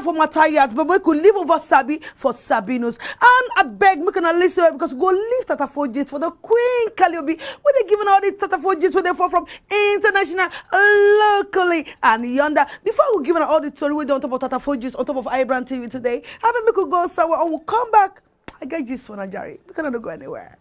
matter for Matthias, but we could live over Sabi for Sabinus. And I beg, we can listen because we go leave Tatafojis for the Queen Calliope. Where they giving all the Tatafojis where they fall from international, locally, and yonder. Before we giving all the story we do on top of Tatafojis, on top of iBrandTV today, I mean, we could go somewhere and we'll come back. I get this one, Jerry. We cannot go anywhere.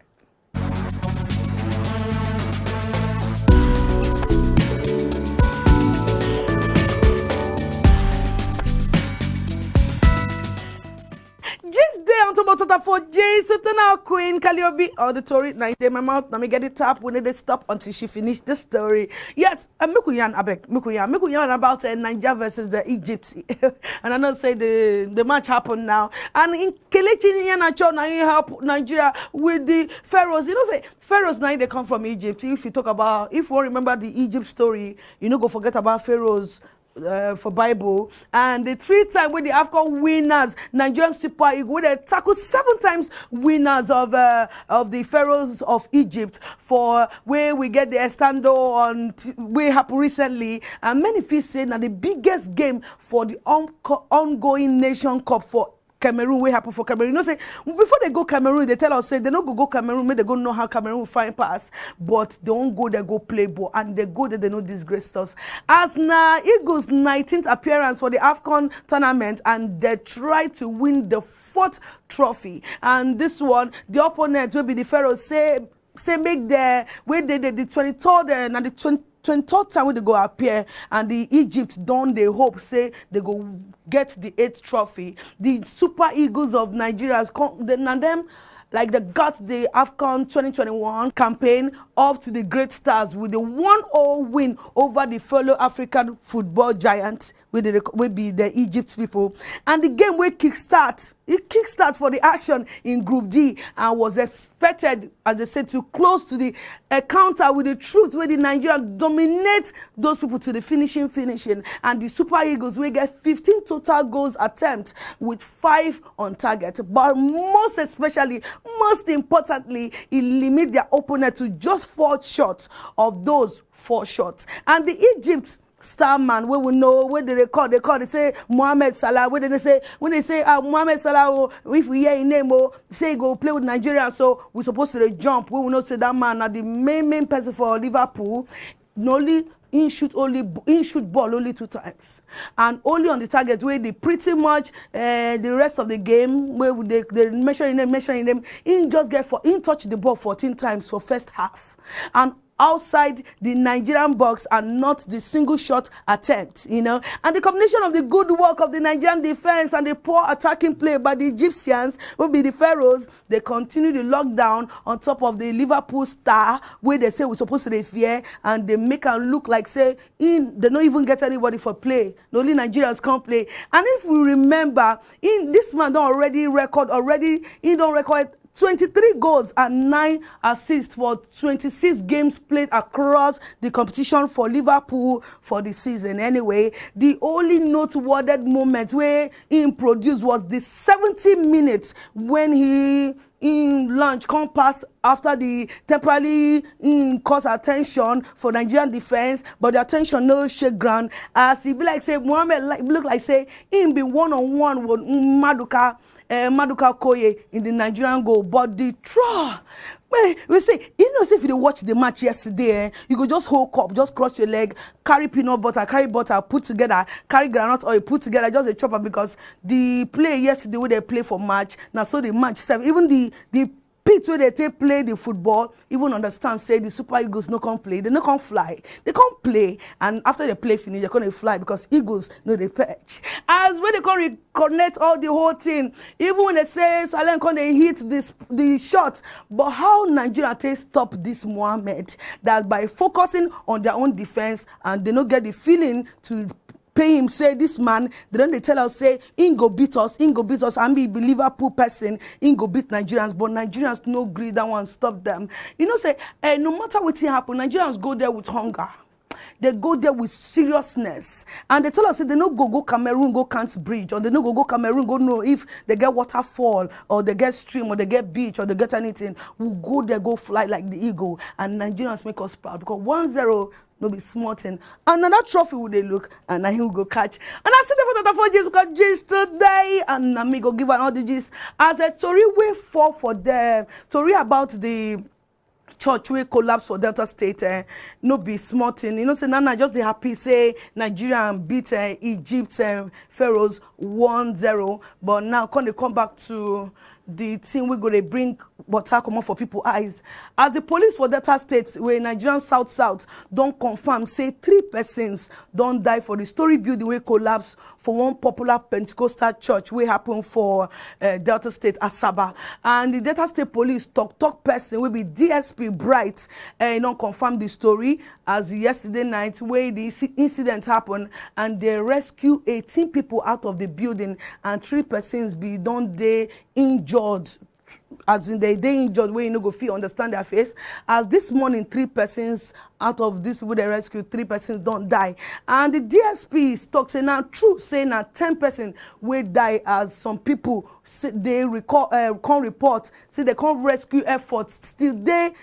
Just there on top of Tatafojis, so now Queen Calliope auditory. Now in my mouth, let me get it up. We need to stop until she finished the story. Yes, Mikuyan Abek, Mikuyan about Nigeria versus the Egypt. And I know say the match happened now. And in Kelechi Iheanacho, now you help Nigeria with the pharaohs. You know, say pharaohs now they come from Egypt. If you talk about, if you remember the Egypt story, you know, go forget about pharaohs. For Bible, and the 3 times with the AFCON winners, Nigerian Super Eagles, they tackle 7 times winners of the pharaohs of Egypt, for where we get the estando on way happened recently, and many people say now the biggest game for the ongoing Nation Cup for Cameroon, we happen for Cameroon. You know, say before they go Cameroon, they tell us say they don't go Cameroon, maybe they go know how Cameroon will find pass, but they don't go there, go play ball, and they go there, they know disgrace us. As now Eagles' 19th appearance for the AFCON tournament, and they try to win the 4th trophy. And this one, the opponent will be the Pharaohs. Say make the where they did the 23rd and the 23rd time when they go appear, and the Egypt don't they hope say they go get the 8th trophy. The Super Eagles of Nigeria, them like they got the AFCON 2021 campaign up to the great stars with the 1-0 win over the fellow African football giant will be the Egypt people. And the game will kickstart for the action in Group D, and was expected, as I said, to close to the counter with the truth where the Nigerians dominate those people to the finishing. And the Super Eagles will get 15 total goals attempt with 5 on target. But most importantly, it limits their opponent to just 4 shots of those 4 shots. And the Egypt star man, where we know where they say Mohamed Salah, when they say Mohamed Salah, if we hear his name, say go play with Nigeria, so we're supposed to jump. We will not say that man are the main person for Liverpool. Only he shoot ball only 2 times, and only on the target where they pretty much the rest of the game where they measuring them. He just touch the ball 14 times for first half, and outside the Nigerian box, and not the single shot attempt, you know. And the combination of the good work of the Nigerian defense and the poor attacking play by the Egyptians will be the Pharaohs. They continue the lockdown on top of the Liverpool star, where they say we're supposed to fear, and they make them look like say they don't even get anybody for play. The only Nigerians can't play. And if we remember, this man don't record 23 goals and 9 assists for 26 games played across the competition for Liverpool for the season. Anyway, the only noteworthy moment where he produced was the 70 minutes when he in lunch come pass after the temporarily cause attention for Nigerian defense, but the attention no shake ground, as he be like say Mohamed look like say him be one-on-one with Maduka Koye in the Nigerian goal. But the draw, we say, you know, if you watch the match yesterday, you could just hold up, just cross your leg, carry peanut butter, carry butter, put together, carry granite oil, put together, just a chopper, because the play yesterday where they play for match, now so the match serve, even the pit where they play the football, even understand say the Super Eagles no can't play, they no can't fly, they can't play, and after they play finish, they're gonna fly because Eagles know they perch. As when they can reconnect all the whole thing, even when they say Salem can they hit the shot, but how Nigeria take stop this Mohamed, that by focusing on their own defense, and they don't get the feeling to pay him, say this man, they tell us say he go beat us, and be Liverpool person, he go beat Nigerians, but Nigerians no greed that one stop them. You know, say no matter what happen, Nigerians go there with hunger. They go there with seriousness, and they tell us say they no go Cameroon, go Kant Bridge, or they no go Cameroon, go know if they get waterfall, or they get stream, or they get beach, or they get anything. We go there, go fly like the eagle, and Nigerians make us proud because 1-0 no be small thing. And another trophy would they look, and now he will go catch. And I see the photo for Jesus got gist today, and I me go give an all the gist as a story way for them. Story about the church wey collapse for Delta State, no be small thing. You know, say Nana just dey happy say Nigerian beat Egypt Pharaohs 1-0, but now can they come back to the thing we go to bring water come up for people eyes. As the police for Delta State, where Nigerian South don't confirm, say 3 persons don't die for the story building wey collapse for one popular Pentecostal church wey happen for Delta State, Asaba. And the Delta State police talk person will be DSP Bright, don't confirm the story as yesterday night where the incident happened, and they rescue 18 people out of the building, and 3 persons be done they injured, as in they injured where you no go fit understand their face. As this morning 3 persons out of these people they rescued, 3 persons don't die. And the DSP talk say now true, say now 10 persons will die, as some people say they can't report, say they can't rescue efforts. Still they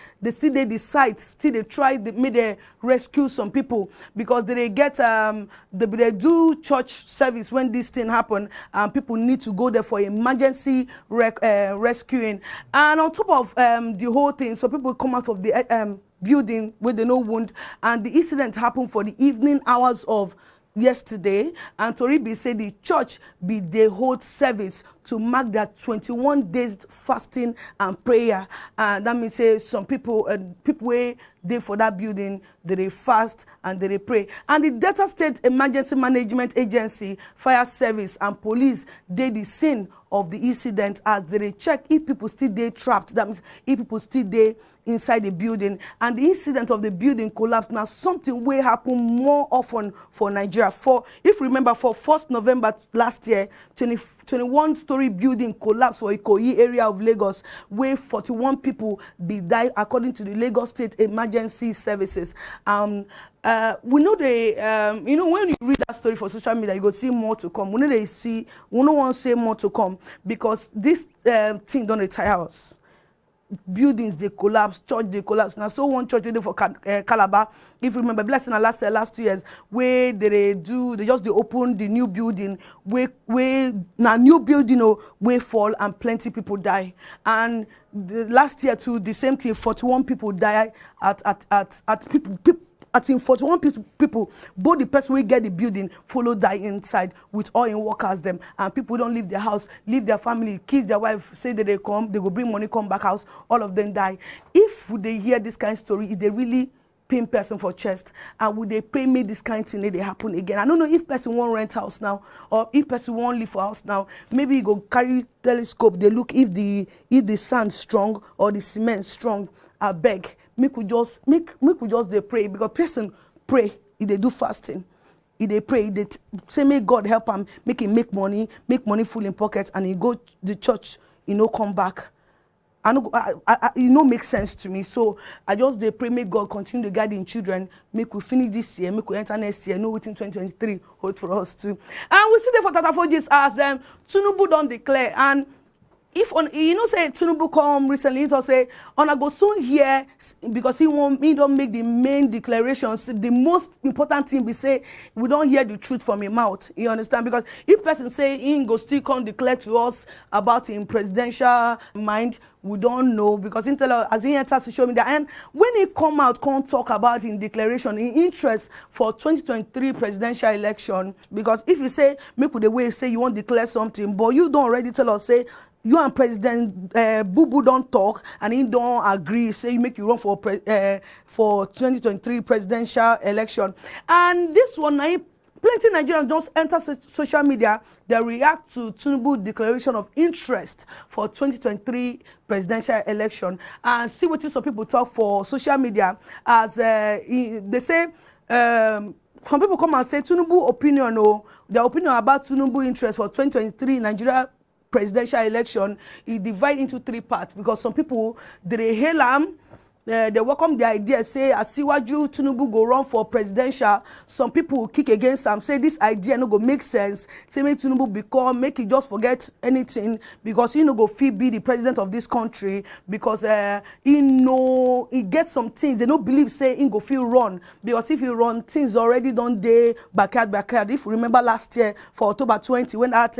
decide, still they try, they rescue some people because they get they do church service when this thing happen, and people need to go there for emergency rescuing. And on top of the whole thing, so people come out of the building with the no wound, and the incident happened for the evening hours of yesterday. And Toribi said the church be they hold service to mark their 21 days fasting and prayer. And that means say some people where they for that building, they fast and they pray. And the Delta State Emergency Management Agency, Fire Service and Police did the scene of the incident as they check if people still they trapped. That means if people still they inside the building. And the incident of the building collapse now something will happen more often for Nigeria. For if you remember, for 1st November last year, 21-story building collapsed for Ikoyi area of Lagos, where 41 people be died according to the Lagos State Emergency Services. We know they, you know, when you read that story for social media, you go see more to come. We know they see, we don't want to say more to come because this thing don't retire us. Buildings they collapse, church they collapse. Now so one church for Calabar, if you remember, blessing last 2 years, where they open the new building, where now new building where fall and plenty people die. And the last year too, the same thing, 41 people die at people. I think 41 people, both the person will get the building, follow die inside with all in workers them, and people don't leave their house, leave their family, kiss their wife, say that they come, they go bring money, come back house, all of them die. If they hear this kind of story, if they really pain person for chest, and would they pray me this kind of thing they happen again? I don't know if person won't rent house now, or if person won't live for house now. Maybe you go carry telescope, they look if the sand strong or the cement strong. I beg. Make we just they pray, because person pray if they do fasting, if they pray, they say may God help him, make him make money full in pockets, and he go to the church, come back. It make sense to me. So I just they pray, may God continue to guide in children, make we finish this year, make we enter next year, no within 2023, hold for us too. And we see the for Tata Fojis as them Tinubu don't declare. And if on say Tinubu come recently, it say on I go soon here because he don't make the main declarations. The most important thing we say we don't hear the truth from his mouth. You understand? Because if person say he go still come declare to us about his presidential mind, we don't know, because he tell us as he enters social media, and when he come out can't talk about in declaration in interest for 2023 presidential election. Because if you say make with the way say you won't declare something, but you don't already tell us say you and President Bubu don't talk and he don't agree, say you make you run for 2023 presidential election. And this one, plenty Nigerians just enter social media, they react to Tinubu declaration of interest for 2023 presidential election, and see what some people talk for social media as they say, some people come and say Tinubu opinion, their opinion about Tinubu interest for 2023 Nigeria presidential election is divided into 3 parts, because some people they hail him they welcome the idea, say Asiwaju Tinubu go run for presidential. Some people will kick against am, say this idea no go make sense. Say make Tinubu become, make he just forget anything because he no go fit be the president of this country because he get some things they no believe say he go fit run because if he run things already done dey backyard. If you remember last year for October 20 when that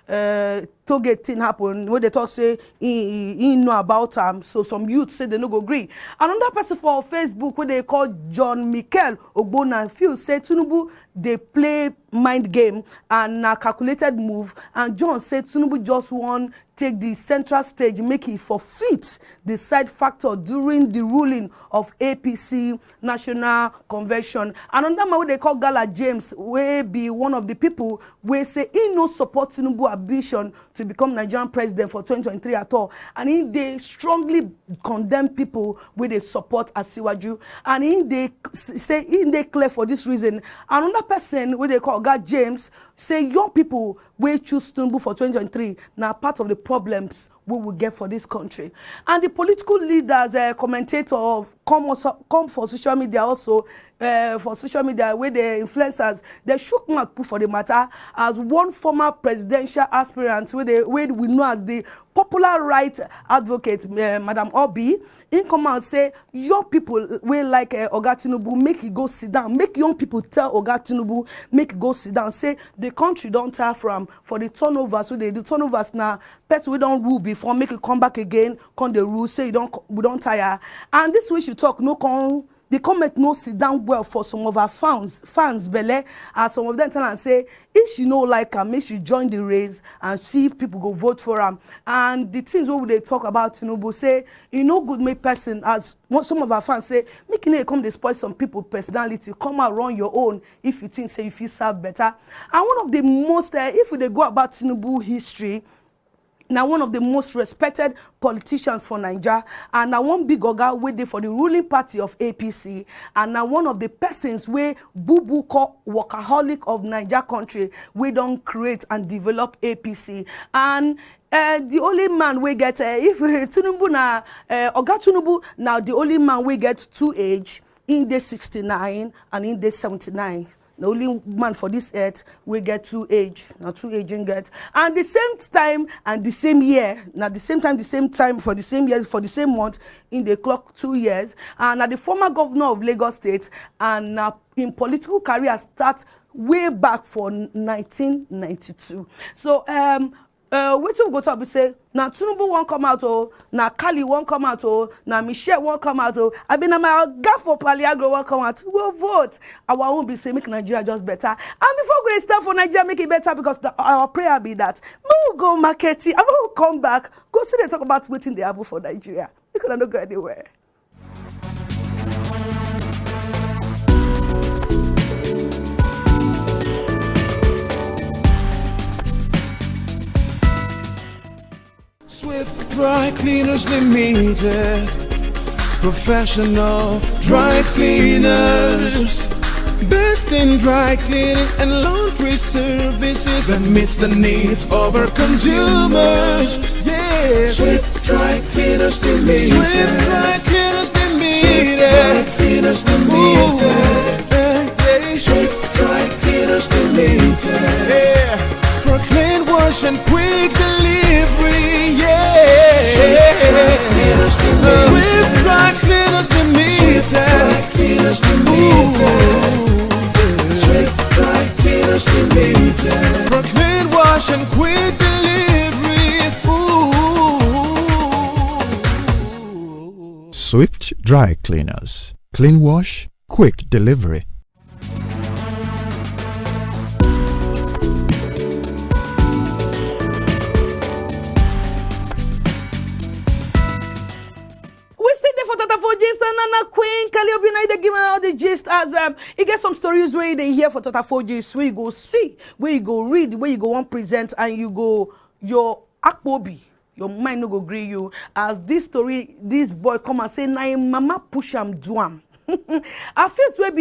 tollgate thing happen, when they talk say he know about so some youth say they no go agree. Another person for Facebook wey they call John Michael Ogbonna feel say Tinubu they play mind game and a calculated move, and John said Tinubu just want take the central stage, make it forfeit the side factor during the ruling of APC National Convention. Another man wey they call Gala James wey be one of the people wey say he no support Tinubu ambition to become Nigerian president for 2023 at all, and he they strongly condemn people wey they support Asiwaju, and he they say he they clear for this reason. Another person wey they call God James say young people wey choose Tinubu for 2023 now part of the problems we will get for this country. And the political leaders, commentators come for social media also, for social media where the influencers, they shook mouth put for the matter as one former presidential aspirant where we know as the popular right advocate, Madam Obi, in come and say young people will like Oga Tinubu, make it go sit down, make young people tell Oga Tinubu, make it go sit down, say the country don't tire from for the turnovers, so they do turnovers now, person we don't rule before, make it come back again, come the rule, say we don't tire. And this way she talk, no come. The comment no sit down well for some of our fans belle, as some of them tell and say if she no like her, make she join the race and see if people go vote for her. And the things what they talk about Tinubu say you no good make person, as some of our fans say, make it come they spoil some people personality, come out run your own if you think say if you serve better. And one of the most if they go about Tinubu history, now one of the most respected politicians for Nigeria, and now one big oga wey dey for the ruling party of APC, and now one of the persons wey Bubu call workaholic of Nigeria country, we don't create and develop APC. And the only man we get if Tinubu na Oga Tinubu now the only man we get two age, in the 69 and in the 79. The only man for this earth we get two age, now two aging get, and the same time and the same year, now the same time for the same year for the same month in the clock 2 years, and the former governor of Lagos State, and in political career start way back for 1992. So wetin we go talk be say na Tinubu won't come out, oh, na Kali won't come out, oh, na Michelle won't come out, oh, I been na my oga for Paliagro won't come out. We'll vote. Our own be say make Nigeria just better. And before we start for Nigeria make it better, because our prayer be that we'll go market it and we'll come back, go see they talk about waiting the apple for Nigeria. You could not go anywhere. Swift Dry Cleaners Limited, professional dry cleaners, best in dry cleaning and laundry services that meets the needs of our consumers. Yeah, Swift Dry Cleaners Limited. Swift Dry Cleaners Limited. Swift Dry Cleaners Limited. Swift Dry Cleaners Limited. Yeah, for clean wash and quick delivery. Yeah, Swift Dry Cleaners Limited. Swift Dry Cleaners Limited. Swift Dry Cleaners Limited. For clean wash and quick delivery. Ooh. Swift Dry Cleaners. Clean wash, quick delivery. Gist and Nana Queen Calliope, they give all the gist as you get some stories where they hear for Totafo Gist, where you go see, where you go read, where you go on present, and you go your akpobi, your mind no go agree you. As this story, this boy come and say, "Na him mama push am do am." A face where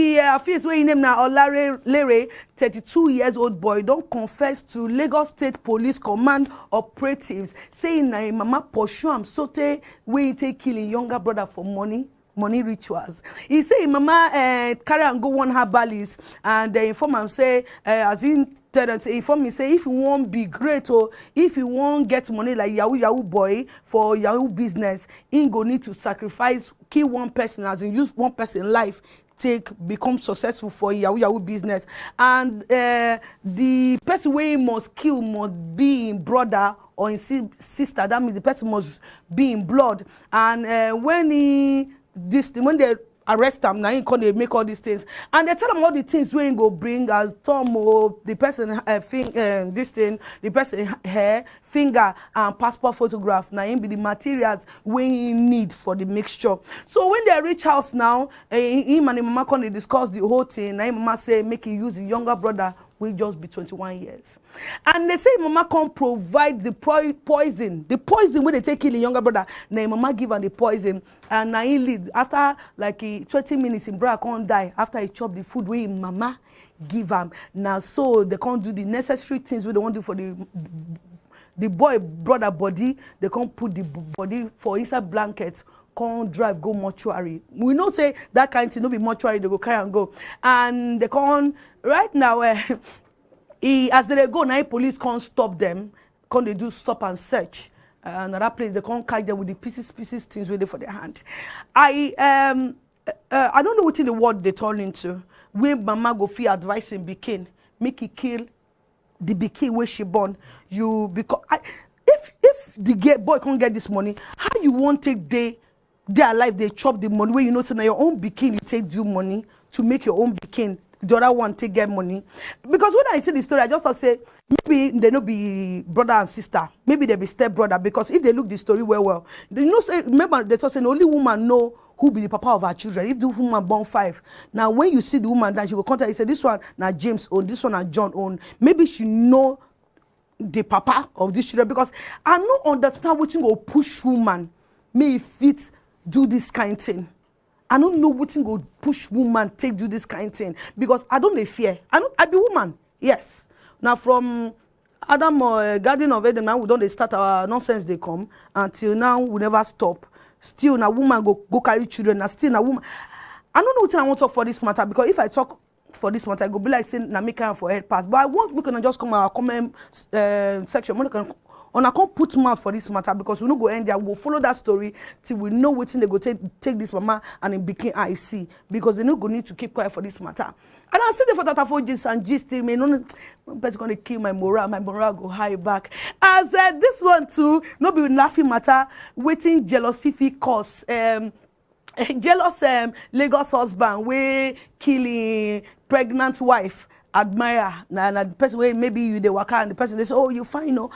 his name now Olare Lere, 32 years old boy, don't confess to Lagos State Police Command operatives, saying na him mama pursue am sote where he take killing younger brother for money. money rituals. He say mama carry and go one herbalist and the inform say as in tell say inform me say if you won't be great or if you won't get money like yahoo boy for yahoo business, he go need to sacrifice, kill one person, as in use one person life take become successful for yahoo business. And the person where he must kill must be in brother or in sister. That means the person must be in blood. And when they arrest him, now he can they make all these things, and they tell him all the things where he go bring as thumb or the person this thing, the person hair, finger, and passport photograph. Now him be the materials where he need for the mixture. So when they reach house now, him and him mama can they discuss the whole thing. Now him mama say make he use the younger brother will just be 21 years. And they say mama can't provide the poison when they take kill the younger brother. Now mama give her the poison, and now he lead after like 20 minutes in brother can't die after he chop the food where mama give him. Now so they can't do the necessary things we don't want to do for the boy brother body. They can't put the body for inside blankets, can't drive go mortuary. We know say that kind of thing no be mortuary, they go carry and go. And they can't right now as they go now police can't stop them, can't they do stop and search. Another place they can't catch them with the pieces things waiting for their hand. I don't know what in the world they turn into where mama go feel advising Bikin make he kill the Bikin where she born. You because if the boy can't get this money, how you won't take they alive, they chop the money where you know to now your own Bikin you take due money to make your own Bikin, the other one take get money. Because when I see the story, I just thought say maybe they no be brother and sister, maybe they be step brother, because if they look the story well, they know say remember they thought say only woman know who be the papa of her children. If the woman born 5, now when you see the woman that she will contact you say this one now James own, this one now John own, maybe she know the papa of this children, because I don't understand what you go push woman may fit do this kind of thing. I don't know what go push woman take do this kind of thing, because I don't fear. I be woman, yes. Now from Adam or Garden of Eden, now we don't start our nonsense they come until now we never stop. Still now woman go carry children. Now still now woman. I don't know what I want to talk for this matter, because if I talk for this matter, I go be like saying na make for head pass. But I want we can just come our comment section. I can't put mouth for this matter, because we no go end there. We'll follow that story till we know what they go take this mama and it became IC, because they no go need to keep quiet for this matter. And I'm still there for that for gist and gist. Me no person gonna kill my moral go high back. As this one too, no be laughing matter. Waiting jealousy fit cause. Jealous Lagos husband we killing pregnant wife. Admire na the person where maybe you they work and the person they say oh you fine you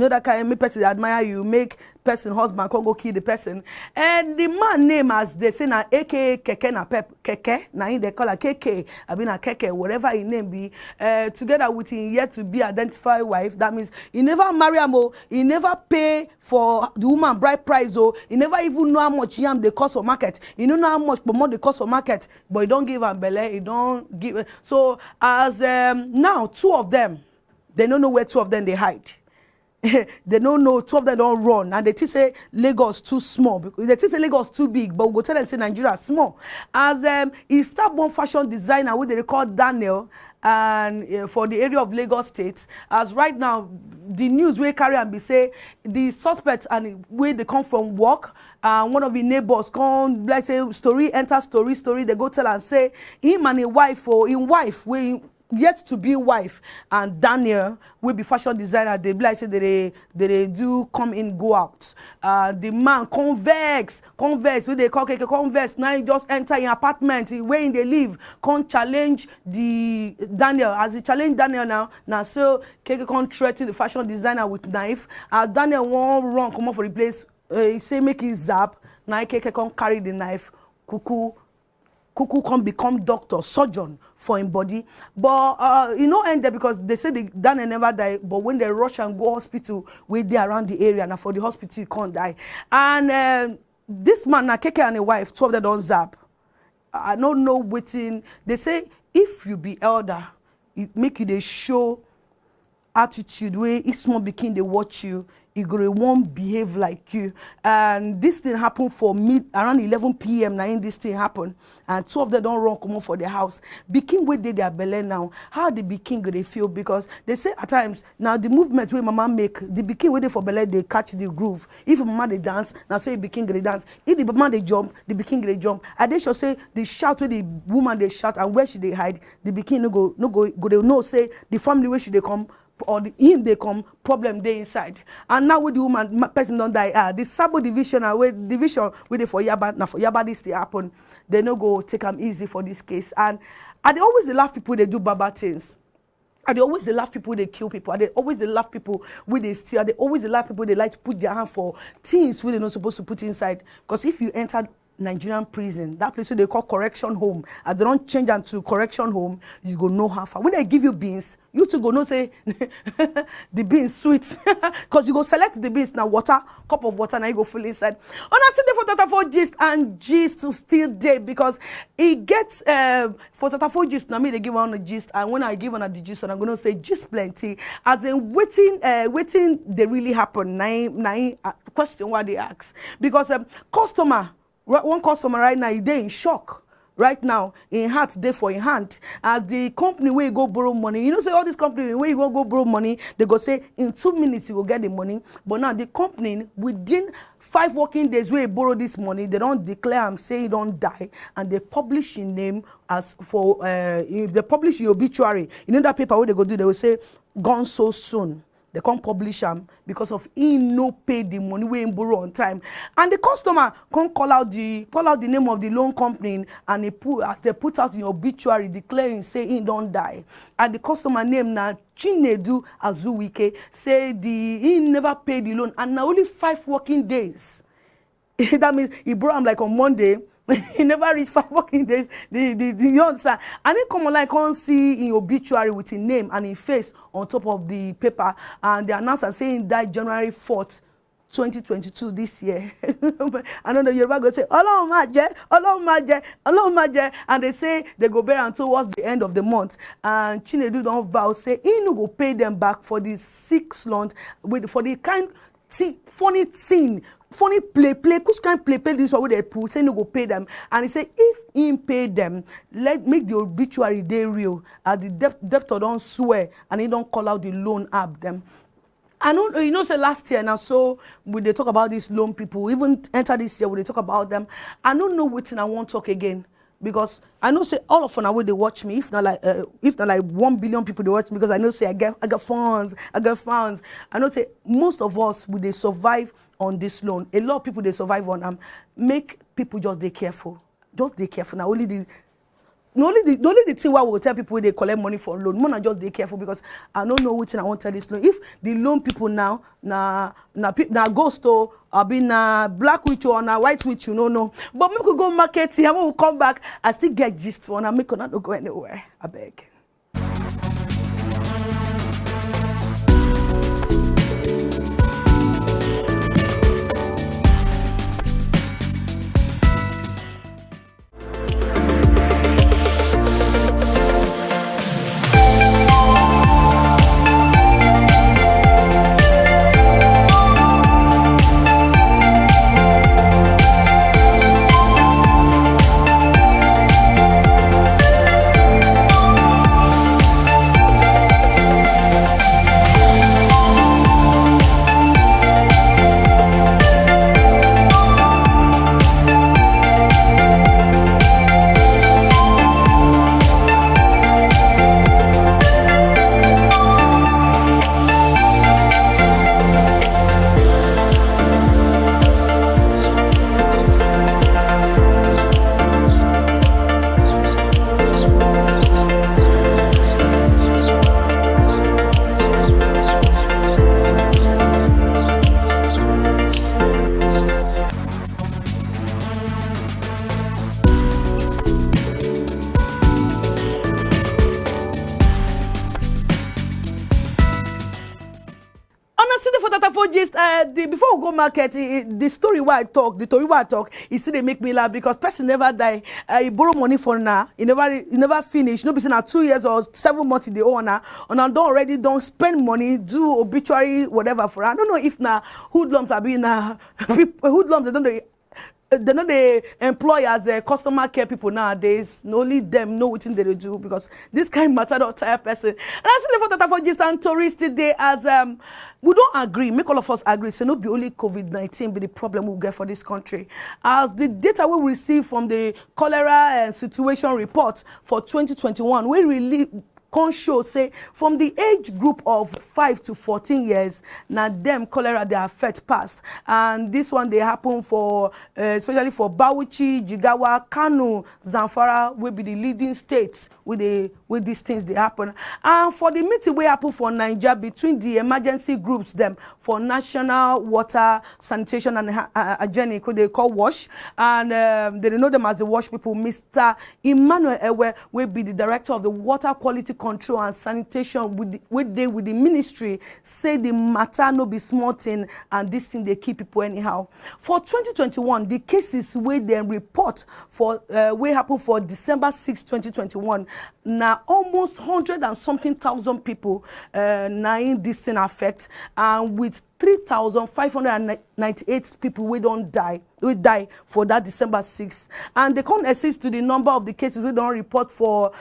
know that kind of person admire you make person husband can go kill the person, and the man name as they say na aka keke na pep keke na him they call her keke I mean a keke whatever his name be, together with him yet to be identified wife. That means he never marry am, he never pay for the woman bride price, he never even know how much yam they cost for market, he don't know how much more they cost for market, but he don't give am belle, he don't give. So as now 2 of them, they don't know where 2 of them they hide. They don't know 2 of them don't run, and they say Lagos too small, because they say Lagos too big, but we go tell them say Nigeria small. As he start one fashion designer who they call Daniel, and for the area of Lagos State. As right now the news we carry and be say the suspects and where they come from work, one of the neighbors come like say story enter story they go tell and say him and his wife or his wife we yet to be wife and Daniel will be fashion designer. They be like say they do come in go out. The man convex wey they call keke convex. Now he just enter in apartment where in they live. Can't challenge the Daniel. As he challenge Daniel now so keke can't threaten the fashion designer with knife. As Daniel won't run come up for the place, he say make his zap. Now keke can't carry the knife. Kuku can become doctor, surgeon for him body. But you know end there, because they say the Daniel never die, but when they rush and go hospital, we they around the area, and for the hospital you can't die. And this man, Keke and a wife, 2 of them don't zap. I don't know waiting. They say if you be elder, it make you they show attitude where if small pikin dey watch you, e go won't behave like you. And this thing happened for me around 11 p.m. Now in this thing happened, and two of them don't run come out for the house. Pikin wey dey their belle now, how the pikin go dey feel? Because they say at times now the movement wey mama make, the pikin wey dey for belle they catch the groove. If mama dey dance, now say the pikin go dey dance. If the mama dey jump, the pikin go dey jump. And they shall say the shout where the woman they shout and where she they hide, the pikin no go they know say the family where she they come or him they come, problem they inside. And now with the woman person don't die, the sabo division and where division with it for Yaba, now for Yaba this still happen, they no go take them easy for this case. And they always they laugh people they do bad things. And they always they laugh people they kill people. And they always they laugh people with they steal. They always they laugh people they like to put their hand for things where they're not supposed to put inside. Because if you enter Nigerian prison, that place where they call correction home, and they don't change them to correction home, you go know how far. When they give you beans, you two go know say the beans sweet, because you go select the beans now water, cup of water, now you go full inside. And I see the for Tatafo gist, and gist to still there because it gets for Tatafo gist. Now me they give on a gist, and when I give on a gist, and I'm gonna say gist plenty, as in waiting they really happen. Nine question why they ask, because one customer right now, they in shock. Right now, in heart, they for in hand. As the company where you go borrow money, you know, say all these companies where you go borrow money, they go say in 2 minutes you will get the money. But now the company within 5 working days where you borrow this money, they don't declare and say you don't die, and they publish your name as for they publish your obituary. You know that paper where they go do, they will say gone so soon. They can't publish them because of he no pay the money we borrow on time, and the customer can't call out the name of the loan company, and they put out in obituary declaring say he don't die, and the customer name now Chinedu Azuwike say he never paid the loan, and now only 5 working days. That means he borrowed him like on Monday. He never reached 5 working days. The answer. And he come online, can't see in obituary with his name and his face on top of the paper. And the announcer saying died January 4th, 2022 this year. I know the Yoruba go say, Ọlọ́run má jẹ́, Ọlọ́run má jẹ́, Ọlọ́run má jẹ́. And they say they go bury am towards the end of the month. And Chinedu don't vow, say he no go pay them back for the 6 months for the kind funny thing. Funny play, which kind play this one with they put, say no go pay them. And he say if he pay them, make the obituary day real. As the debtor don't swear and he don't call out the loan app them. I know, you know, say last year now, so when they talk about these loan people, even enter this year when they talk about them, I don't know what I won't talk again. Because I know say all of them way they watch me, if not like 1 billion people they watch me, because I know say I get fans. I know say most of us will they survive on this loan. A lot of people they survive on them. Make people just be careful. Just be careful. Now only the thing why we will tell people they collect money for loan. More than just be careful, because I don't know which I want to tell this loan. If the loan people now na ghost or be na black witch or na white witch, you know. But we could go market here. When we come back, I still get gist one. I make not go anywhere. I beg. before we go market, the story why I talk, it still they make me laugh because person never die. He borrow money for now, he never finish. No be say na 2 years or 7 months in the owner, and I don't spend money, do obituary whatever for. I don't know if na hoodlums are being hoodlums. They know they employ as customer care people nowadays. Only them know what they do because this kind matter don't tire person. And I see the for just and tourist today as we don't agree. Make all of us agree. So not be only COVID-19 be the problem we get for this country. As the data we receive from the cholera situation report for 2021, we really can show say from the age group of 5 to 14 years, now them cholera they affect past, and this one they happen for especially for Bauchi, Jigawa, Kano, Zamfara will be the leading states with these things they happen. And for the meeting we happen for Nigeria between the emergency groups them for national water sanitation and hygienic they call WASH, and they know them as the WASH people. Mr. Emmanuel Ewe will be the director of the water quality control and sanitation with the ministry, say the matter no be small thing and this thing they keep people anyhow. For 2021, the cases where they report for we happen for December 6, 2021. Now almost 100 and something thousand people now in this thing affect, and with 3,598 people we die for that December 6th, and they can't assist to the number of the cases we don't report for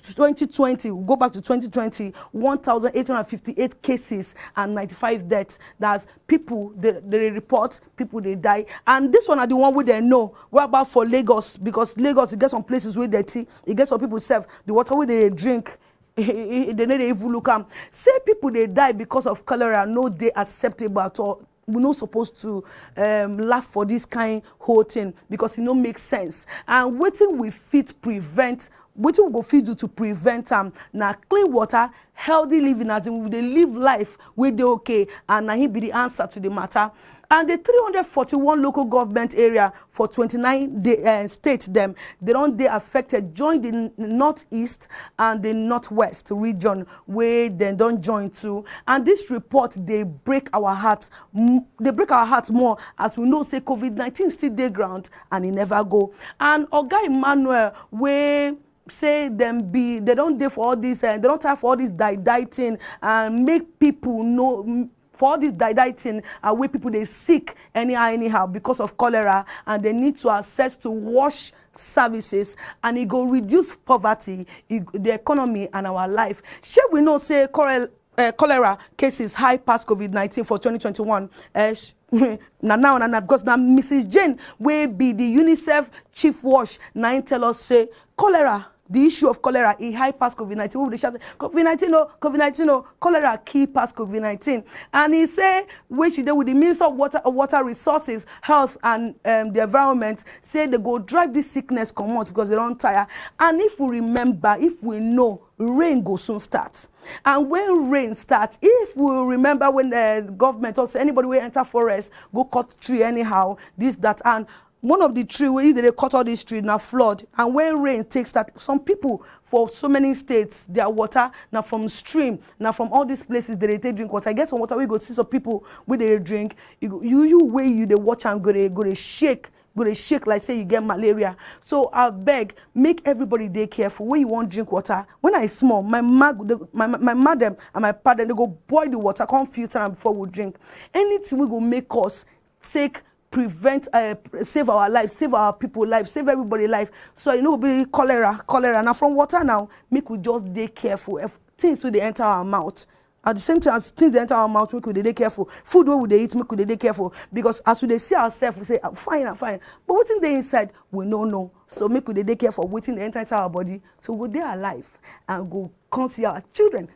2020. We'll go back to 2020, 1,858 cases and 95 deaths. That's people they report, people they die. And this one are the one we they know. What about for Lagos? Because Lagos, it gets some places where dirty, it gets some people serve the water where they drink. They need to even look at. Say people they die because of cholera, no they acceptable at all. We're not supposed to laugh for this kind whole thing because it don't make sense. And waiting we fit prevent, waiting we go fit do to prevent now clean water, healthy living, as in they live life with the okay, and now he be the answer to the matter. And the 341 local government area for 29 states them, they affected, join the northeast and the northwest region where they don't join too. And this report they break our hearts. They break our hearts more as we know say COVID-19 still dey ground and it never go. And Oga Emmanuel where say they don't dey for all this, they don't have for all this die-thing and make people know. For all this die-thing, where people they sick anyhow because of cholera, and they need to access to wash services, and it go reduce poverty, the economy and our life. Shall we know say cholera cases high past COVID-19 for 2021? Now because now Mrs. Jane will be the UNICEF chief wash now tell us say cholera. The issue of cholera is high past COVID-19. We will shout COVID-19 no, cholera key past COVID-19. And he say we should do with the Minister of Water Resources, Health and the Environment, say they go drive this sickness come out because they don't tire. And if we remember, if we know, rain go soon start. And when rain starts, if we remember when the government also anybody will enter forest, go cut tree anyhow, this, that, and one of the tree where they cut all this tree now flood, and when rain takes that, some people for so many states their water now from stream, now from all these places they take drink water. I guess some water we go see some people where they drink. You way you they watch and go to shake like say you get malaria. So I beg, make everybody they careful when you want drink water. When I small, my madam and my father they go boil the water, come filter and before we drink. Anything we go make us prevent, save our lives, save our people life, save everybody life. So you know be cholera. Now from water now, make we just be careful. If things will they enter our mouth. At the same time as things they enter our mouth, make we dey careful. Food where we they eat, make we dey careful. Because as we they see ourselves, we say I'm fine. But what's in the inside, we don't know. So make we dey careful waiting the enter inside our body. So we dey alive and go come see our children.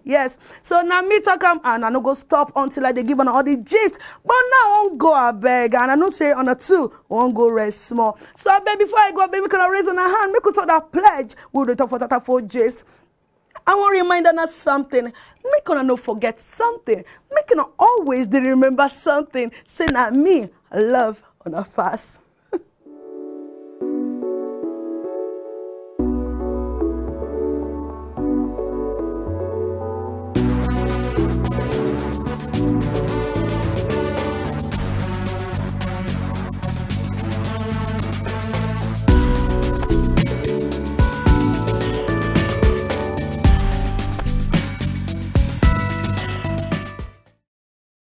Yes. So now me talk and I no go stop until I they give on all the gist. But now I won't go a beg, and I don't say on a two, won't go rest small. So I beg before I go, baby, can I raise on a hand? Make we talk that pledge. We'll do talk for that for gist. I want to remind us something. Make us not forget something. Make us always remember something. Say not me, love on a fast.